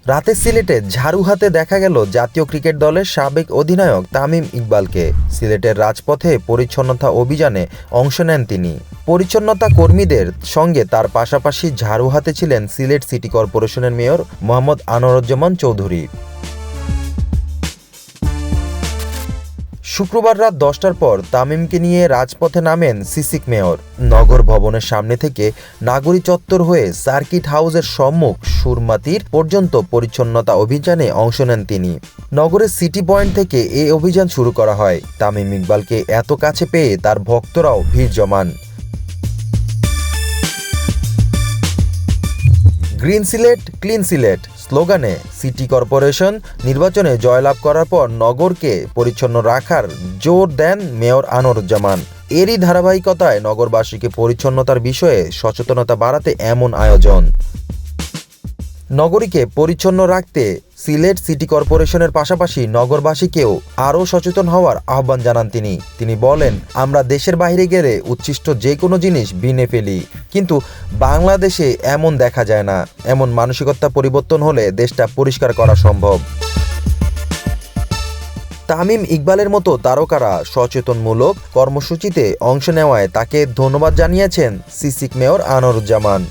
রাতে সিলেটে ঝাড়ু হাতে দেখা গেল জাতীয় ক্রিকেট দলের সাবেক অধিনায়ক তামিম ইকবালকে। সিলেটের রাজপথে পরিচ্ছন্নতা অভিযানে অংশ নেন তিনি। পরিচ্ছন্নতা কর্মীদের সঙ্গে তার পাশাপাশি ঝাড়ু হাতে ছিলেন সিলেট সিটি কর্পোরেশনের মেয়র মোহাম্মদ আনোয়ারুজ্জামান চৌধুরী। শুক্রবার রাত 10টার পর তামিমকে নিয়ে রাজপথে নামেন সিসিক মেয়র। নগর ভবনের সামনে থেকে নাগরী চত্বর হয়ে সার্কিট হাউসের সম্মুখ সুরমাতির পর্যন্ত পরিচ্ছন্নতা অভিযানে অংশ নেন তিনি। নগরের সিটি পয়েন্ট থেকে এই অভিযান শুরু করা হয়। তামিম ইকবালকে এত কাছে পেয়ে তার ভক্তরাও ভিড় জমান। গ্রিন সিলেট ক্লিন সিলেট স্লোগানে সিটি কর্পোরেশন নির্বাচনে জয়লাভ করার পর নগরকে পরিচ্ছন্ন রাখার জোর দেন মেয়র আনোয়ারুজ্জামান। এরই ধারাবাহিকতায় নগরবাসীকে পরিচ্ছন্নতার বিষয়ে সচেতনতা বাড়াতে এমন আয়োজন। নগরীকে পরিচ্ছন্ন রাখতে সিলেট সিটি কর্পোরেশনের পাশাপাশি নগরবাসীকেও আরও সচেতন হওয়ার আহ্বান জানান তিনি বলেন, আমরা দেশের বাইরে গেলে উচ্ছিষ্ট যে কোনো জিনিস বিনে ফেলি, কিন্তু বাংলাদেশে এমন দেখা যায় না। এমন মানসিকতা পরিবর্তন হলে দেশটা পরিষ্কার করা সম্ভব। তামিম ইকবালের মতো তারকারা সচেতনমূলক কর্মসূচিতে অংশ নেওয়ায় তাকে ধন্যবাদ জানিয়েছেন সিসিক মেয়র আনোয়ারুজ্জামান।